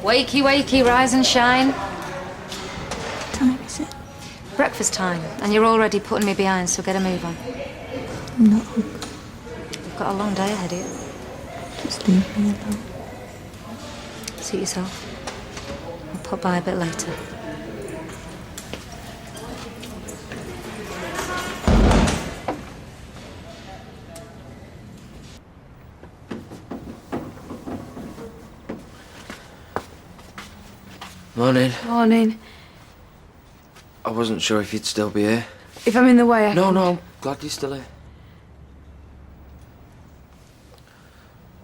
Wakey, wakey, rise and shine. What time is it? Breakfast time, and you're already putting me behind, so get a move on. I'm not hungry. You've got a long day ahead of you. Just leave me alone. Suit yourself. I'll pop by a bit later. Morning. Morning. I wasn't sure if you'd still be here. If I'm in the way, No, I'm glad you're still here.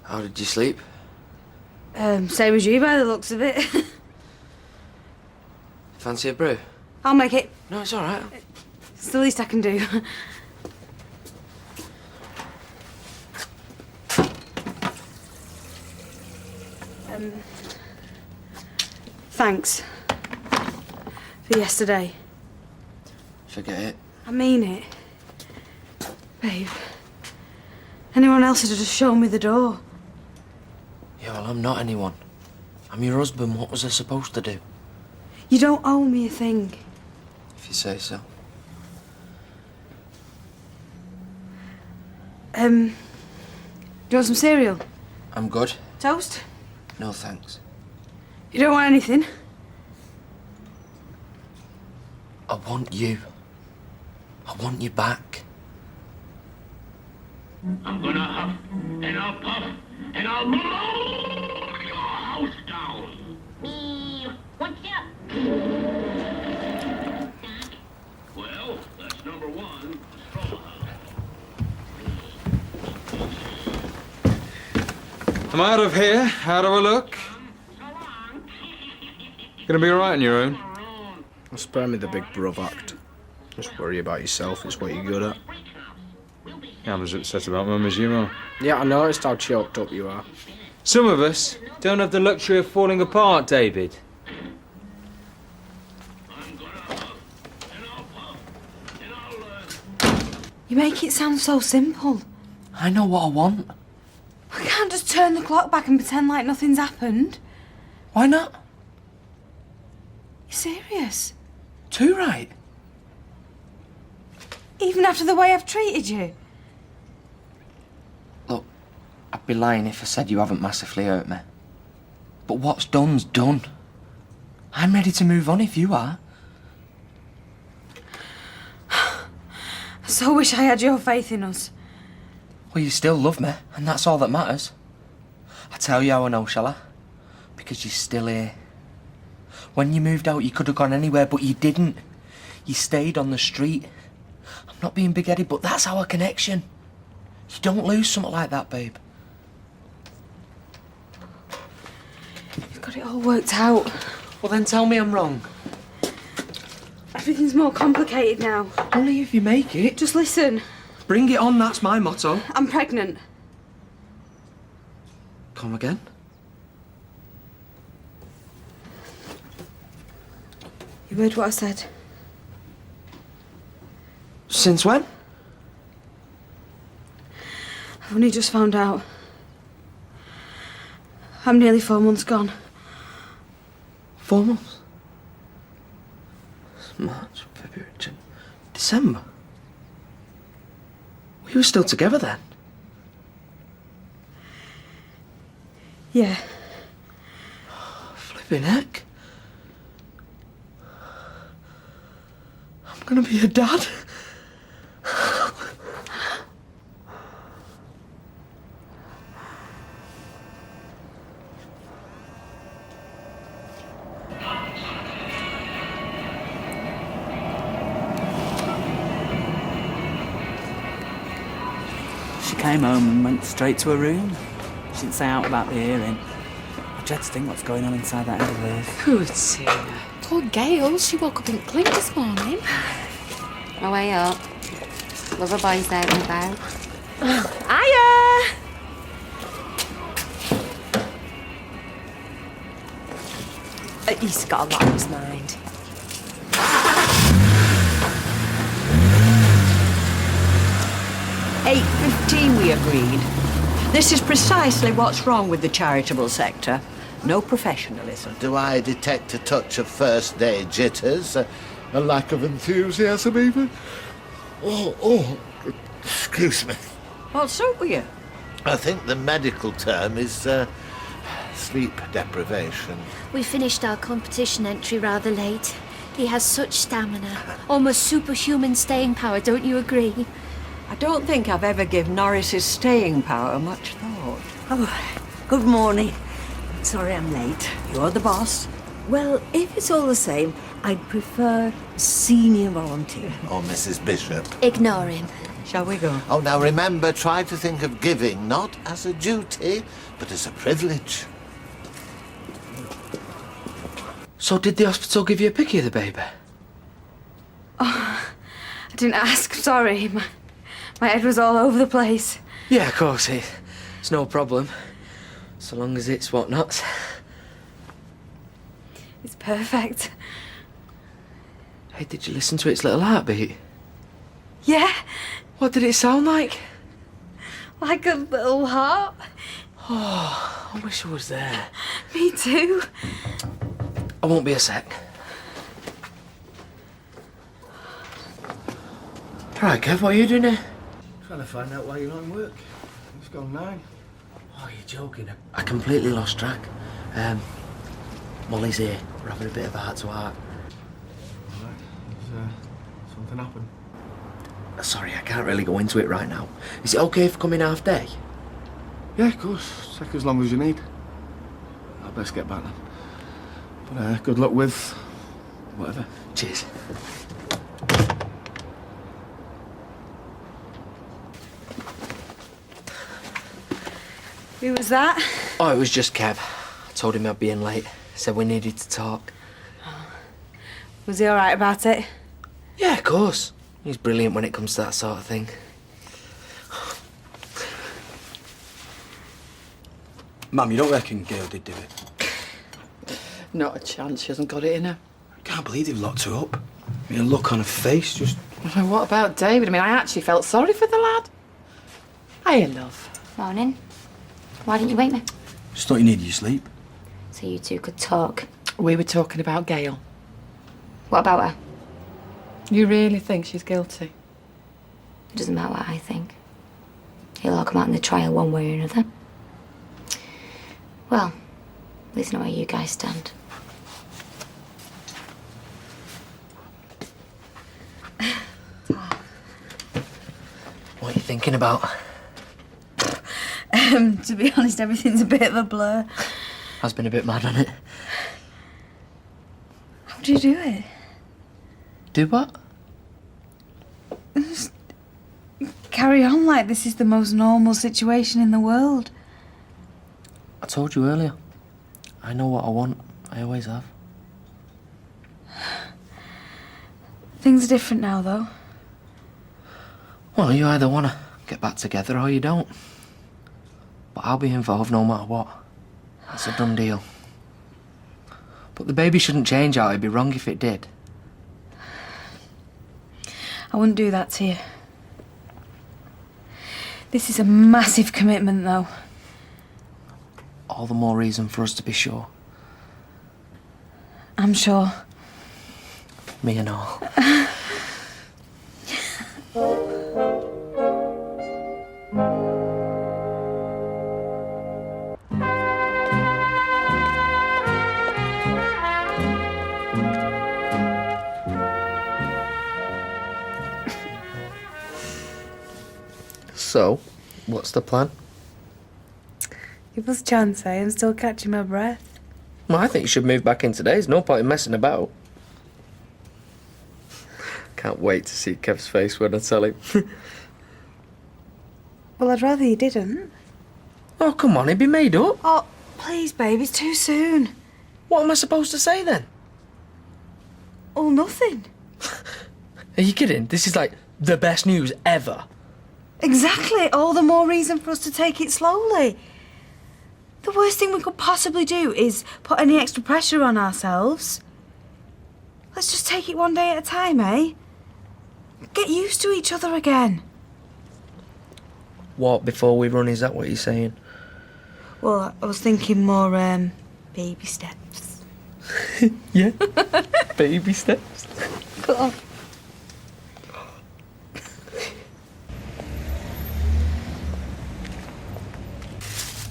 How did you sleep? Same as you by the looks of it. Fancy a brew? I'll make it. No, it's all right. It's the least I can do. Thanks. For yesterday. Forget it. I mean it. Babe. Anyone else would have just shown me the door. Yeah, well, I'm not anyone. I'm your husband. What was I supposed to do? You don't owe me a thing. If you say so. Do you want some cereal? I'm good. Toast? No, thanks. You don't want anything? I want you. I want you back. I'm gonna huff, and I'll puff, and I'll blow your house down. Me, what's up? Well, that's number one, straw house. I'm out of here. How do I look? So long. Gonna be all right on your own? Spare me the big bruv act. Just worry about yourself, it's what you're good at. I'm as upset about Mum as you are. Yeah, I noticed how choked up you are. Some of us don't have the luxury of falling apart, David. I'm gonna huff, and I'll puff, and I'll, You make it sound so simple. I know what I want. I can't just turn the clock back and pretend like nothing's happened. Why not? You're serious? Too right. Even after the way I've treated you? Look, I'd be lying if I said you haven't massively hurt me. But what's done's done. I'm ready to move on if you are. I so wish I had your faith in us. Well, you still love me, and that's all that matters. I tell you how I know, shall I? Because you're still here. When you moved out, you could have gone anywhere, but you didn't. You stayed on the street. I'm not being big-headed, but that's our connection. You don't lose something like that, babe. You've got it all worked out. Well, then tell me I'm wrong. Everything's more complicated now. Only if you make it. Just listen. Bring it on, that's my motto. I'm pregnant. Come again? You heard what I said? Since when? I've only just found out. I'm nearly 4 months gone. 4 months? March, February, January, December. We were still together then. Yeah. Flipping heck. I'm gonna be a dad. She came home and went straight to her room. She didn't say out about the hearing. I dread to think what's going on inside that head of hers. Poor Tina. Poor Gail, she woke up in clink this morning. Oh, way up. Love a boy's out and about. Hiya! He's got a lot on his mind. 8:15 we agreed. This is precisely what's wrong with the charitable sector. No professionalism. Do I detect a touch of first-day jitters? A lack of enthusiasm, even? Oh, excuse me. What's up with you? I think the medical term is sleep deprivation. We finished our competition entry rather late. He has such stamina, almost superhuman staying power, don't you agree? I don't think I've ever given Norris's staying power much thought. Oh, good morning. Sorry I'm late. You're the boss. Well, if it's all the same, I'd prefer senior volunteer. Or Mrs. Bishop. Ignore him. Shall we go? Oh, now remember, try to think of giving not as a duty, but as a privilege. So did the hospital give you a picky of the baby? I didn't ask. Sorry. My head was all over the place. Yeah, of course. It's no problem. So long as it's whatnot. It's perfect. Hey, did you listen to its little heartbeat? Yeah, What did it sound like? like a little heart. Oh, I wish I was there. Me too. I won't be a sec. Right, Kev, what are you doing here? Trying to find out why you're not in work. It's gone 9. Oh, you're joking. I completely lost track. Molly's here. We're having a bit of a heart-to-heart. Alright, has something happened? Sorry, I can't really go into it right now. Is it okay if I come in half day? Yeah, of course. Take as long as you need. I'll best get back then. But good luck with whatever. Cheers. Who was that? Oh, it was just Kev. I told him I'd be in late. Said we needed to talk. Was he all right about it? Yeah, of course. He's brilliant when it comes to that sort of thing. Mum, you don't reckon Gail did do it? Not a chance. She hasn't got it in her. I can't believe they've locked her up. I mean, a look on her face, just... What about David? I mean, I actually felt sorry for the lad. Hiya, love. Morning. Why didn't you wake me? Just thought you needed your sleep. So you two could talk. We were talking about Gail. What about her? You really think she's guilty? It doesn't matter what I think. He'll all come out in the trial one way or another. Well, at least know where you guys stand. What are you thinking about? To be honest, everything's a bit of a blur. Has been a bit mad on it. How do you do it? Do what? Just carry on like this is the most normal situation in the world. I told you earlier. I know what I want. I always have. Things are different now, though. Well, you either want to get back together or you don't. But I'll be involved no matter what. That's a done deal. But the baby shouldn't change out. It'd be wrong if it did. I wouldn't do that to you. This is a massive commitment, though. All the more reason for us to be sure. I'm sure. Me and all. So, what's the plan? Give us a chance, eh? I'm still catching my breath. Well, I think you should move back in today. There's no point in messing about. Can't wait to see Kev's face when I tell him. Well, I'd rather you didn't. Oh, come on, he'd be made up. Oh, please, babe, it's too soon. What am I supposed to say then? Oh, nothing. Are you kidding? This is like the best news ever. Exactly. All the more reason for us to take it slowly. The worst thing we could possibly do is put any extra pressure on ourselves. Let's just take it one day at a time, eh? Get used to each other again. What, before we run, is that what you're saying? Well, I was thinking more, Baby steps. Yeah. Baby steps. Go on.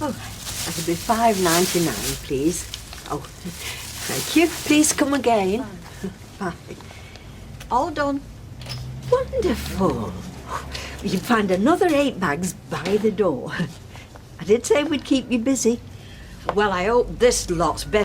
Oh, that'll be £5.99, please. Oh, thank you. Please come again. Fine. All done. Wonderful. You can find another 8 bags by the door. I did say we'd keep you busy. Well, I hope this lot's better.